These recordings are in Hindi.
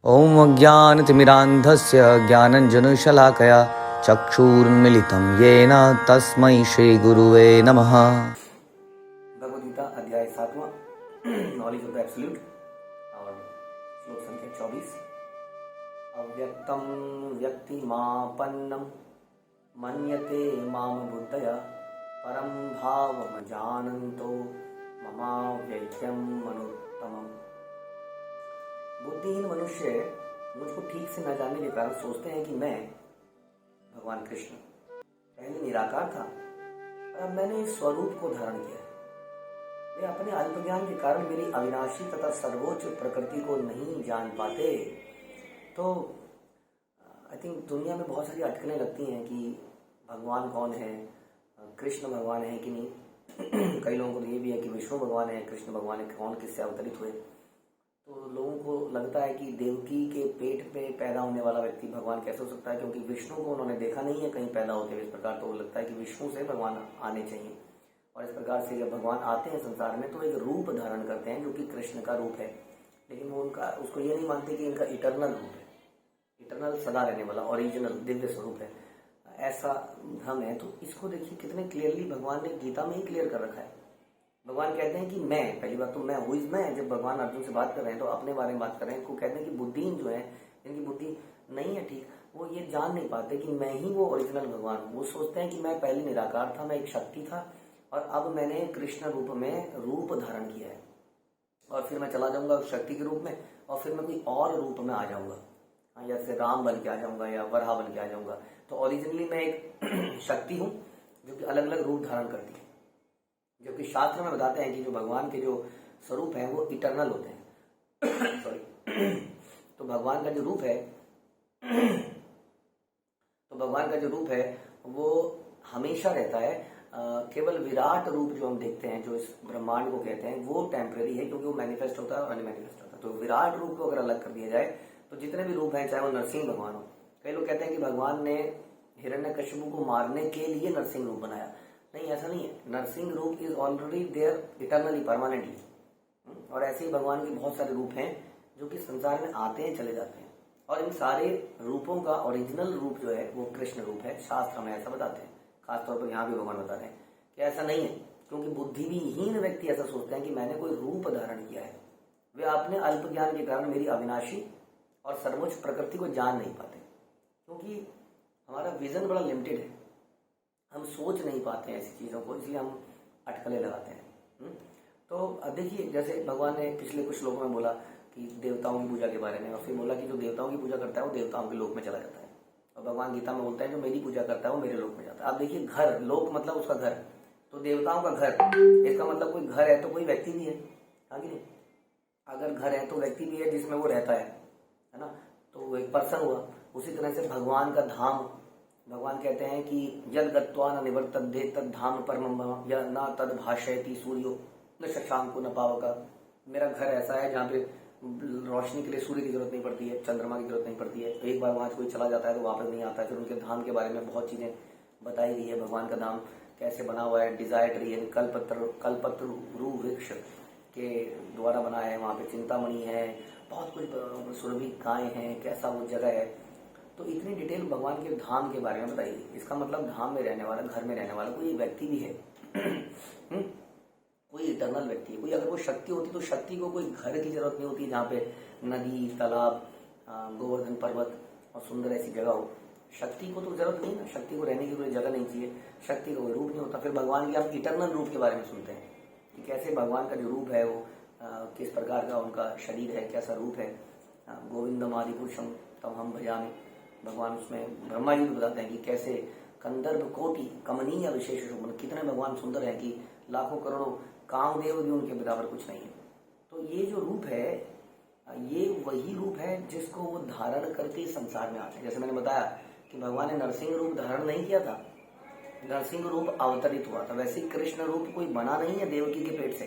ॐ अज्ञानतिमिरान्धस्य ज्ञानञ्जनशलाकया चक्षुरुन्मीलितं येन तस्मै श्रीगुरुवे नमः। भगवद्गीता अध्याय 7वां नॉलेज ऑफ द एब्सोल्यूट और श्लोक संख्या 24। अव्यक्तं व्यक्तिमापन्नं मन्यते मां बुद्धया परं भावमजानन्तो ममाव्ययम् अनुत्तमम्। बुद्धिहीन मनुष्य मुझको ठीक से न जानने के कारण सोचते हैं कि मैं भगवान कृष्ण पहले निराकार था और अब मैंने इस स्वरूप को धारण किया है। वे अपने अल्पज्ञान के कारण मेरी अविनाशी तथा सर्वोच्च प्रकृति को नहीं जान पाते। तो आई थिंक दुनिया में बहुत सारी अटकलें लगती हैं कि भगवान कौन है, कृष्ण भगवान है कि नहीं। कई लोगों को तो ये भी है कि विष्णु भगवान है, कृष्ण भगवान है, कौन किससे अवतरित हुए। तो लोगों को लगता है कि देवकी के पेट में पैदा होने वाला व्यक्ति भगवान कैसे हो सकता है, क्योंकि विष्णु को उन्होंने देखा नहीं है कहीं पैदा होते हुए। इस प्रकार तो लगता है कि विष्णु से भगवान आने चाहिए। और इस प्रकार से जब भगवान आते हैं संसार में तो एक रूप धारण करते हैं जो कि कृष्ण का रूप है, लेकिन वो उसको ये नहीं मानते कि इनका इटर्नल रूप है, इटर्नल सदा रहने वाला ओरिजिनल दिव्य स्वरूप है। ऐसा भ्रम है। तो इसको देखिए कितने क्लियरली भगवान ने गीता में ही क्लियर कर रखा है। भगवान कहते हैं कि मैं, पहली बात तो मैं हूँ मैं। जब भगवान अर्जुन से बात कर रहे हैं तो अपने बारे में बात कर रहे हैं। इनको कहते हैं कि बुद्धिहीन जो है, जिनकी बुद्धि नहीं है ठीक, वो ये जान नहीं पाते कि मैं ही वो ओरिजिनल भगवान हूँ। वो सोचते हैं कि मैं पहले निराकार था, मैं एक शक्ति था और अब मैंने कृष्ण रूप में रूप धारण किया है और फिर मैं चला जाऊंगा उस शक्ति के रूप में और फिर मैं कोई और रूप में आ जाऊंगा, जैसे राम बन के आ जाऊंगा या वराह बन के आ जाऊंगा। तो ओरिजिनली मैं एक शक्ति हूँ जो कि अलग अलग रूप धारण करती है। जबकि शास्त्र में बताते हैं कि जो भगवान के जो स्वरूप हैं वो इटर्नल होते हैं। सॉरी। तो भगवान का जो रूप है वो हमेशा रहता है। केवल विराट रूप जो हम देखते हैं, जो इस ब्रह्मांड को कहते हैं, वो टेम्परेरी है क्योंकि वो मैनिफेस्ट होता है और अनमैनिफेस्ट होता है। तो विराट रूप को अगर अलग कर दिया जाए तो जितने भी रूप हैं, चाहे वो नरसिंह भगवान हो, कई लोग कहते हैं कि भगवान ने हिरण्यकशिपु को मारने के लिए नरसिंह रूप बनाया। नहीं, ऐसा नहीं है। नरसिंह रूप is already there eternally, permanently. और ऐसे ही भगवान के बहुत सारे रूप हैं जो कि संसार में आते हैं चले जाते हैं। और इन सारे रूपों का ओरिजिनल रूप जो है वो कृष्ण रूप है। शास्त्र में ऐसा बताते हैं। खासतौर पर यहाँ भी भगवान बता रहे हैं कि ऐसा नहीं है, क्योंकि बुद्धिहीन व्यक्ति ऐसा सोचते हैं कि मैंने कोई रूप धारण किया है। वे अपने अल्प ज्ञान के कारण मेरी अविनाशी और सर्वोच्च प्रकृति को जान नहीं पाते, क्योंकि हमारा विजन बड़ा लिमिटेड है। हम सोच नहीं पाते हैं ऐसी चीज़ों को, इसलिए हम अटकलें लगाते हैं। तो अब देखिए, जैसे भगवान ने पिछले कुछ श्लोकों में बोला कि देवताओं की पूजा के बारे में, और फिर बोला कि जो देवताओं की पूजा करता है वो देवताओं के लोक में चला जाता है। और भगवान गीता में बोलता है जो मेरी पूजा करता है वो मेरे लोक में जाता है। अब देखिए, घर, लोक मतलब उसका घर, तो देवताओं का घर, इसका मतलब कोई घर है तो कोई व्यक्ति भी है, हाँ कि नहीं। अगर घर है तो व्यक्ति भी है जिसमें वो रहता है ना, तो वो एक पर्सन हुआ। उसी तरह से भगवान का धाम, भगवान कहते हैं कि यद गत्वा न निवर्तन्ते तद धाम परमं मम या न तद भाषयति सूर्यो न शशांको न पावका। मेरा घर ऐसा है जहाँ पे रोशनी के लिए सूर्य की जरूरत नहीं पड़ती है, चंद्रमा की जरूरत नहीं पड़ती है। एक बार वहां कोई चला जाता है तो वापस नहीं आता है। फिर उनके धाम के बारे में बहुत चीजें बताई गई है। भगवान का धाम कैसे बना हुआ है, डिजायर ट्री यानी कल्पत्र रू वृक्ष के द्वारा बना है। वहाँ पे चिंतामणि है, बहुत कुछ, सुरभि गाय है, कैसा वो जगह है। तो इतनी डिटेल भगवान के धाम के बारे में बताइए। इसका मतलब धाम में रहने वाला, घर में रहने वाला कोई व्यक्ति भी है। कोई इटर्नल व्यक्ति है। कोई अगर वो शक्ति होती तो शक्ति को कोई घर की जरूरत नहीं होती जहाँ पे नदी, तालाब, गोवर्धन पर्वत और सुंदर ऐसी जगह हो। शक्ति को तो जरूरत नहीं ना, शक्ति को रहने की कोई जगह नहीं चाहिए, शक्ति का कोई रूप नहीं होता। फिर भगवान के आप इटर्नल रूप के बारे में सुनते हैं कि कैसे भगवान का जो रूप है वो किस प्रकार का उनका शरीर है, कैसा रूप है। गोविंदम आदि पुरुषम तम हम भजामि। भगवान उसमें ब्रह्मा जी भी बताते हैं कि कैसे कंदर्प कोटि कमनीय विशेष शोभन, कितने भगवान सुंदर हैं कि लाखों करोड़ों कामदेव भी उनके बराबर कुछ नहीं है। तो ये जो रूप है, ये वही रूप है जिसको वो धारण करके संसार में आते हैं। जैसे मैंने बताया कि भगवान ने नरसिंह रूप धारण नहीं किया था, नरसिंह रूप अवतरित हुआ था। वैसे कृष्ण रूप कोई बना नहीं है देवकी के पेट से,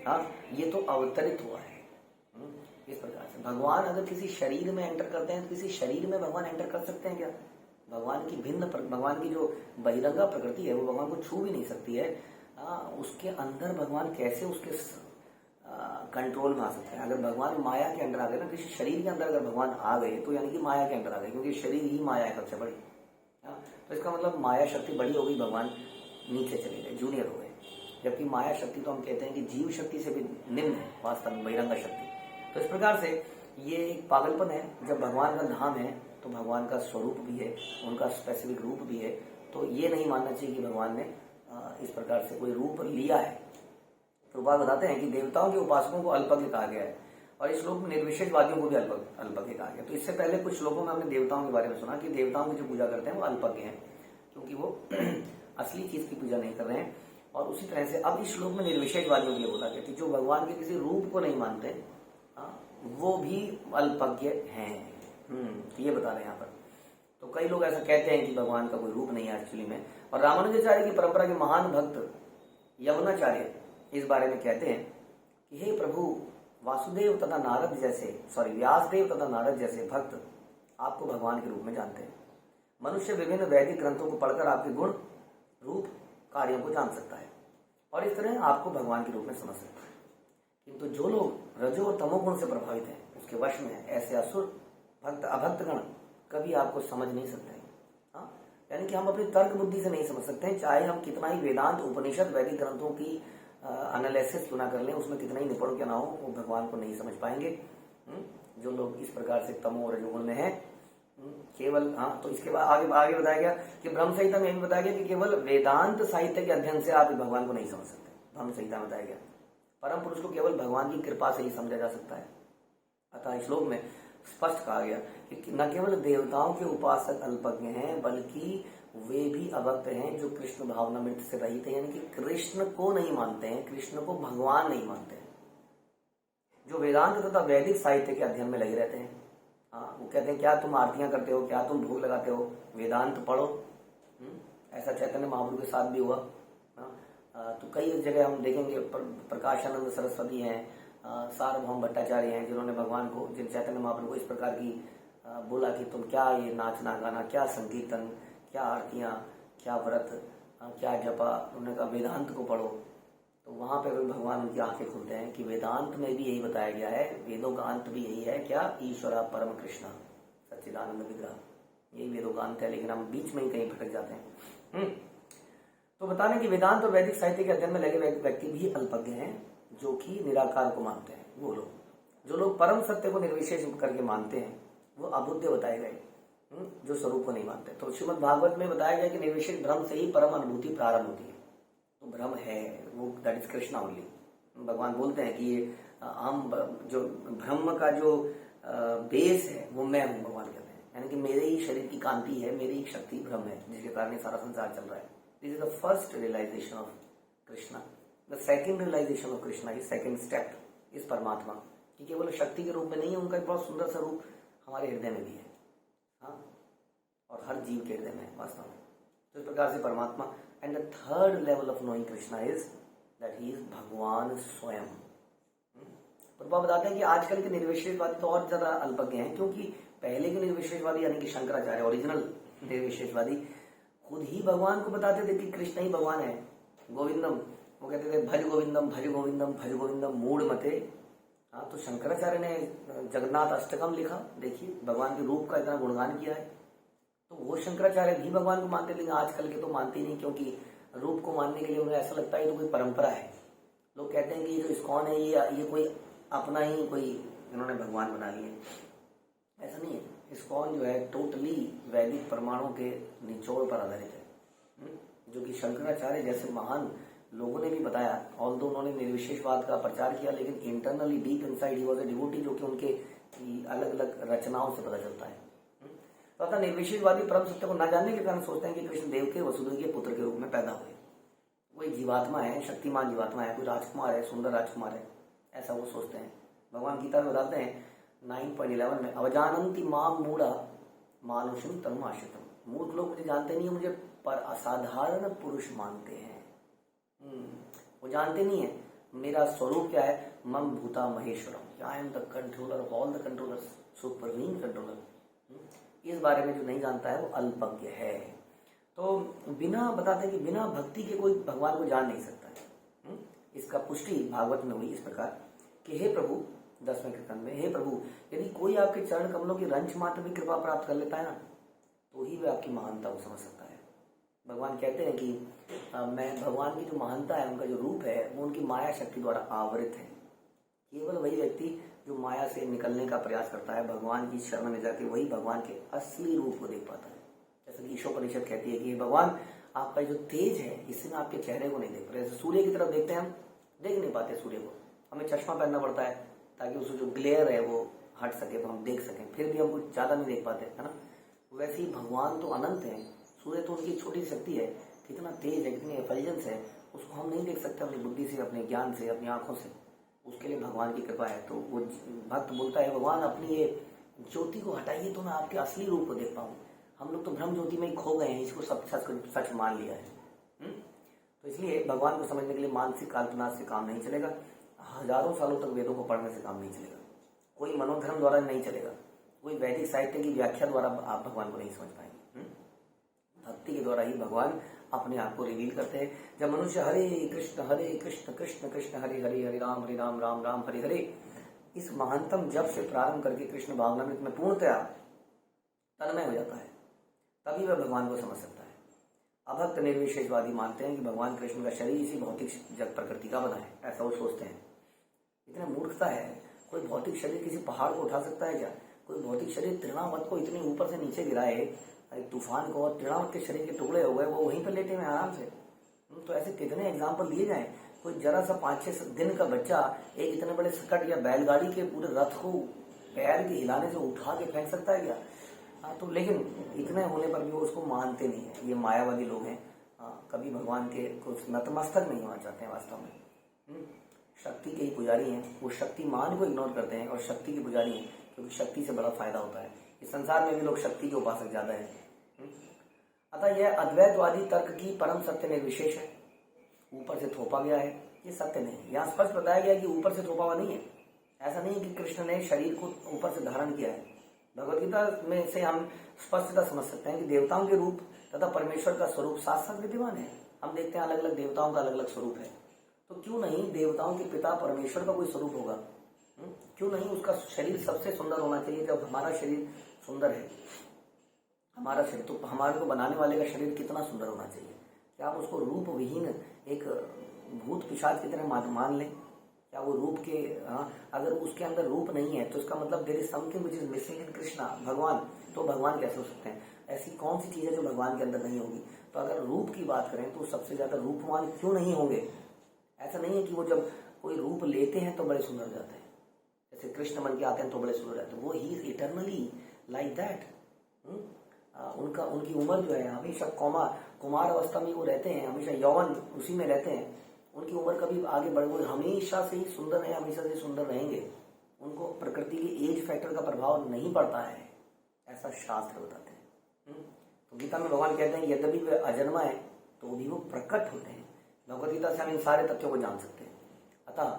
हाँ, ये तो अवतरित हुआ है। इस प्रकार से भगवान अगर किसी शरीर में एंटर करते हैं तो किसी शरीर में भगवान एंटर कर सकते हैं क्या? भगवान की भगवान की जो बहिरंगा प्रकृति है वो भगवान को छू भी नहीं सकती है। उसके अंदर भगवान कैसे उसके कंट्रोल में आ सकते हैं। अगर भगवान माया के अंदर आ गए ना, किसी शरीर के अंदर अगर भगवान आ गए तो यानी कि माया के अंदर आ गए, क्योंकि शरीर ही माया है सबसे बड़ी। तो इसका मतलब माया शक्ति बड़ी हो गई, भगवान नीचे चले गए, जूनियर हो गए। जबकि माया शक्ति तो हम कहते हैं कि जीव शक्ति से भी निम्न है वास्तव में, बहिरंगा शक्ति। तो इस प्रकार से ये एक पागलपन है। जब भगवान का धाम है तो भगवान का स्वरूप भी है, उनका स्पेसिफिक रूप भी है। तो ये नहीं मानना चाहिए कि भगवान ने इस प्रकार से कोई रूप लिया है। तो बात बताते हैं कि देवताओं के उपासकों को अल्पज्ञ कहा गया है, और इस श्लोक में निर्विशेषवादियों को भी अल्पज्ञ कहा गया। तो इससे पहले कुछ श्लोकों में हमने देवताओं के बारे में सुना कि देवताओं की जो पूजा करते हैं वो अल्पज्ञ हैं, क्योंकि वो असली चीज की पूजा नहीं कर रहे हैं। और उसी तरह से अब इस श्लोक में निर्विशेषवादियों के लिए बोला गया कि जो भगवान के किसी रूप को नहीं मानते वो भी अल्पज्ञ हैं। तो ये बता रहे हैं यहाँ पर। तो कई लोग ऐसा कहते हैं कि भगवान का कोई रूप नहीं है एक्चुअली में। और रामानुजाचार्य की परंपरा के महान भक्त यमुनाचार्य इस बारे में कहते हैं कि हे प्रभु, वासुदेव तथा नारद जैसे व्यासदेव तथा नारद जैसे भक्त आपको भगवान के रूप में जानते हैं। मनुष्य विभिन्न वैदिक ग्रंथों को पढ़कर आपके गुण, रूप, कार्यों को जान सकता है और इस तरह आपको भगवान के रूप में समझ सकता है। किंतु जो लोग रजो और तमोगुण से प्रभावित हैं, उसके वश में ऐसे असुर भक्त अभक्तगण कभी आपको समझ नहीं सकते हैं। यानी कि हम अपनी तर्क बुद्धि से नहीं समझ सकते हैं, चाहे हम कितना ही वेदांत, उपनिषद, वैदिक ग्रंथों की एनालिसिस क्यों ना कर लें, उसमें कितना ही निपुण क्यों ना हो, वो भगवान को नहीं समझ पाएंगे। जो लोग इस प्रकार से तमो और रजोगुण में है केवल। तो इसके बाद आगे बताया गया कि ब्रह्म संहिता में भी बताया गया कि केवल वेदांत साहित्य के अध्ययन से आप भगवान को नहीं समझ सकते। ब्रह्म संहिता में बताया गया परम पुरुष को केवल भगवान की कृपा से ही समझा जा सकता है। अतः इस श्लोक में स्पष्ट कहा गया कि न केवल देवताओं के उपासक अल्पज्ञ हैं, बल्कि वे भी अभक्त हैं जो कृष्ण भावनामृत से रहित हैं, यानी कि कृष्ण को नहीं मानते हैं, कृष्ण को भगवान नहीं मानते हैं, जो वेदांत तथा वैदिक साहित्य के अध्ययन में लगे रहते हैं। वो कहते हैं क्या तुम आरतियां करते हो, क्या तुम भोग लगाते हो, वेदांत पढ़ो। ऐसा चैतन्य महाप्रभु के साथ भी हुआ। तो कई जगह हम देखेंगे प्रकाशानंद सरस्वती हैं, सार्वभौम भट्टाचार्य हैं, जिन्होंने भगवान को, जिन चैतन्य महाप्रभु को इस प्रकार की बोला कि तुम क्या ये नाचना गाना, क्या संकीर्तन, क्या आरतियां, क्या व्रत, क्या जपा, उन्होंने कहा वेदांत को पढ़ो। तो वहां पे भगवान उनकी आंखें खुलते हैं कि वेदांत में भी यही बताया गया है, वेदों का अंत भी यही है, क्या ईश्वरा परम कृष्ण सच्चिदानंद विग्रह, यही वेदों का अंत है। लेकिन हम बीच में ही कहीं भटक जाते हैं। तो बताने कि वेदांत और वैदिक साहित्य के अध्ययन में लगे व्यक्ति भी अल्पज्ञ हैं, जो कि निराकार को मानते हैं। वो लोग जो लोग परम सत्य को निर्विशेष करके मानते हैं वो अबुद्ध बताए गए, जो स्वरूप को नहीं मानते। तो श्रीमद् भागवत में बताया गया कि निर्विशेष ब्रह्म से ही परम अनुभूति प्रारंभ होती है। तो ब्रह्म है वो, दैट इज कृष्णा ओनली। भगवान बोलते हैं कि ये हम जो ब्रह्म का जो बेस है वो मैं हूँ, भगवान कहते हैं। यानी कि मेरे ही शरीर की कांति है, मेरी ही शक्ति ब्रह्म है, जिसके कारण सारा संसार चल रहा है। This is the first realisation of Krishna. The second realisation of Krishna is second step इस परमात्मा कि केवल शक्ति के रूप में नहीं है, उनका एक बहुत सुंदर सा रूप हमारे हृदय में भी है। और हर जीव के हृदय में है वास्तव में। तो इस प्रकार से परमात्मा। And the third level of knowing Krishna is that he is भगवान स्वयं। प्रभुपाद बताते हैं कि आजकल के निर्विशेषवादी तो और ज्यादा अल्पज्ञ हैं, क्योंकि पहले के निर्विशेषवादी यानी कि शंकराचार्य ओरिजिनल निर्विशेषवादी खुद ही भगवान को बताते थे कि कृष्ण ही भगवान है। गोविंदम, वो कहते थे भज गोविंदम भज गोविंदम भज गोविंदम मूढ़ मते। तो शंकराचार्य ने जगन्नाथ अष्टकम लिखा, देखिए भगवान के रूप का इतना गुणगान किया है। तो वो शंकराचार्य भी भगवान को मानते, लेकिन आजकल के तो मानते ही नहीं, क्योंकि रूप को मानने के लिए उन्हें ऐसा लगता है तो कोई परंपरा है। लोग कहते हैं कि ये जो इस्कॉन है ये कोई अपना ही कोई इन्होंने भगवान बना लिए। ऐसा नहीं है। इस्कॉन जो है टोटली वैदिक प्रमाणों के निचोड़ पर आधारित है, जो कि शंकराचार्य जैसे महान लोगों ने भी बताया। ऑल्दो उन्होंने निर्विशेषवाद का प्रचार किया, लेकिन internally deep inside he was a devotee, जो कि उनके अलग अलग रचनाओं से पता चलता है। तो अतः निर्विशेषवादी परम सत्य को न जानने के कारण सोचते हैं कि कृष्ण देव के वसुदेव के पुत्र के रूप में पैदा हुए। वो एक जीवात्मा है, शक्तिमान जीवात्मा है, कोई राजकुमार है, सुंदर राजकुमार है, ऐसा वो सोचते हैं। भगवान गीता में बताते हैं 9.11 में, अवजानंति माम मूढ़ा मानुषम तम आश्रितम। मूर्ख लोग मुझे जानते नहीं है, मुझे पर असाधारण पुरुष मानते हैं। वो जानते नहीं है मेरा स्वरूप क्या है, मम भूता Maheshwaram, I am the controller of all the controllers, supreme controller. इस बारे में जो नहीं जानता है वो अल्पज्ञ है। तो बिना बताते हैं कि बिना भक्ति के कोई भगवान को जान नहीं सकता है। इसका पुष्टि भागवत में हुई इस प्रकार कि हे प्रभु, 10वें कीर्तन में, हे प्रभु, यदि कोई आपके चरण कमलों की रंच मात्र भी कृपा प्राप्त कर लेता है ना, तो ही वह आपकी महानता को समझ सकता है। भगवान कहते हैं कि मैं, भगवान की जो महानता है, उनका जो रूप है, वो उनकी माया शक्ति द्वारा आवृत है। केवल वही व्यक्ति जो माया से निकलने का प्रयास करता है, भगवान की शरण में जाके, वही भगवान के असली रूप को देख पाता है। जैसे कि ईशोपनिषद कहती है कि भगवान, आपका जो तेज है, इससे मैं आपके चेहरे को नहीं देख पा रहे। जैसे सूर्य की तरफ देखते हैं, हम देख नहीं पाते सूर्य को, हमें चश्मा पहनना पड़ता है ताकि उसको जो ग्लेयर है वो हट सके, तो हम देख सकें, फिर भी हम कुछ ज्यादा नहीं देख पाते, है ना। वैसे ही भगवान तो अनंत है, सूर्य तो उनकी छोटी शक्ति है, कितना तेज है, कितनी एफिशिएंस है, उसको हम नहीं देख सकते अपनी बुद्धि से, अपने ज्ञान से, अपनी आंखों से। उसके लिए भगवान की कृपा है। तो वो भक्त बोलता है, भगवान अपनी ये ज्योति को हटाइए तो मैं आपके असली रूप को देख पाऊँ। हम लोग तो भ्रम ज्योति में ही खो गए हैं, इसको सब सच मान लिया है। तो इसलिए भगवान को समझने के लिए मानसिक कल्पना से काम नहीं चलेगा, हजारों सालों तक वेदों को पढ़ने से काम नहीं चलेगा, कोई मनोधर्म द्वारा नहीं चलेगा, कोई वैदिक साहित्य की व्याख्या द्वारा आप भगवान को नहीं समझ पाएंगे। भक्ति के द्वारा ही भगवान अपने आप को रिवील करते हैं। जब मनुष्य हरे कृष्ण कृष्ण कृष्ण हरे हरे, हरे राम राम राम हरे हरे, इस महानतम जप से प्रारंभ करके कृष्ण भावनामृत में पूर्णतया तन्मय हो जाता है, तभी वह भगवान को समझ सकता है। अभक्त निर्विशेषवादी मानते हैं कि भगवान कृष्ण का शरीर इसी भौतिक जग प्रकृति का बना है, ऐसा वो सोचते हैं। इतना मूर्खता है। कोई भौतिक शरीर किसी पहाड़ को उठा सकता है क्या? कोई भौतिक शरीर तृणावत को इतने ऊपर से नीचे गिराए, एक तूफान को, और तृणावत के शरीर के टुकड़े हो गए, वो वहीं पर लेटे हुए आराम से। तो ऐसे कितने एग्जाम्पल दिए जाए। कोई जरा सा 5-6 दिन का बच्चा एक इतने बड़े सकट या बैलगाड़ी के पूरे रथ को पैर के हिलाने से उठा के फेंक सकता है क्या? तो लेकिन इतने होने पर भी वो उसको मानते नहीं है। ये मायावादी लोग हैं। कभी भगवान के कुछ नतमस्तक नहीं होना चाहते हैं वास्तव में। शक्ति के ही पुजारी हैं, वो शक्तिमान को इग्नोर करते हैं और शक्ति के पुजारी हैं, क्योंकि शक्ति से बड़ा फायदा होता है। इस संसार में भी लोग शक्ति के उपासक ज्यादा है। अतः यह अद्वैतवादी तर्क की परम सत्य निर्विशेष है, ऊपर से थोपा गया है, ये सत्य नहीं है। यहाँ स्पष्ट बताया गया कि ऊपर से थोपा हुआ नहीं है। ऐसा नहीं कि कृष्ण ने शरीर को ऊपर से धारण किया है। भगवदगीता में से हम स्पष्टता समझ सकते हैं कि देवताओं के रूप तथा परमेश्वर का स्वरूप साथ साथ विद्यमान है। हम देखते हैं अलग अलग देवताओं का अलग अलग स्वरूप है, तो क्यों नहीं देवताओं के पिता परमेश्वर का कोई स्वरूप होगा? क्यों नहीं उसका शरीर सबसे सुंदर होना चाहिए? जब हमारा शरीर सुंदर है, हमारा शरीर, तो हमारे को बनाने वाले का शरीर कितना सुंदर होना चाहिए? क्या आप उसको रूप विहीन एक भूत पिशाच की तरह मान लें? क्या वो रूप के, अगर उसके अंदर रूप नहीं है तो इसका मतलब there is something which is missing in Krishna, भगवान। तो भगवान कैसे हो सकते हैं? ऐसी कौन सी चीज है जो भगवान के अंदर नहीं होगी? तो अगर रूप की बात करें तो सबसे ज्यादा रूपवान क्यों नहीं होंगे? ऐसा नहीं है कि वो जब कोई रूप लेते हैं तो बड़े सुंदर जाते हैं, जैसे कृष्ण बन के आते हैं तो बड़े सुंदर जाते हैं। वो he is eternally like that. उनकी उम्र जो है हमेशा कुमार अवस्था में वो रहते हैं, हमेशा यौवन उसी में रहते हैं। उनकी उम्र कभी आगे बढ़, वो हमेशा से ही सुंदर है, हमेशा से सुंदर रहेंगे। उनको प्रकृति के एज फैक्टर का प्रभाव नहीं पड़ता है, ऐसा शास्त्र बताते हैं। तो गीता में भगवान कहते हैं यद्यपि वे अजन्मा है तो भी वो प्रकट होते हैं। भगवदगीता से हम इन सारे तथ्यों को जान सकते हैं। अतः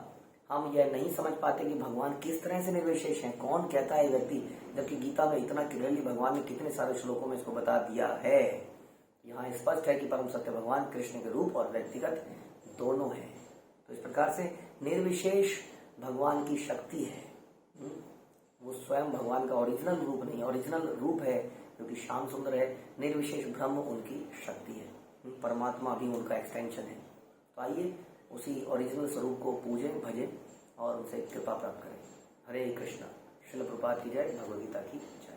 हम यह नहीं समझ पाते कि भगवान किस तरह से निर्विशेष हैं। कौन कहता है व्यक्ति, जबकि गीता में इतना क्लियरली भगवान ने कितने सारे श्लोकों में इसको बता दिया है। यहाँ स्पष्ट है कि परम सत्य भगवान कृष्ण के रूप और व्यक्तिगत दोनों है। तो इस प्रकार से निर्विशेष भगवान की शक्ति है। वो स्वयं भगवान का ओरिजिनल रूप नहीं, ओरिजिनल रूप है क्योंकि श्याम सुंदर है। निर्विशेष ब्रह्म उनकी शक्ति है, परमात्मा भी उनका एक्सटेंशन है। तो आइए उसी ओरिजिनल स्वरूप को पूजें, भजें और उनसे कृपा प्राप्त करें। हरे कृष्णा। श्रील प्रभुपाद की जय। भगवद गीता की जय।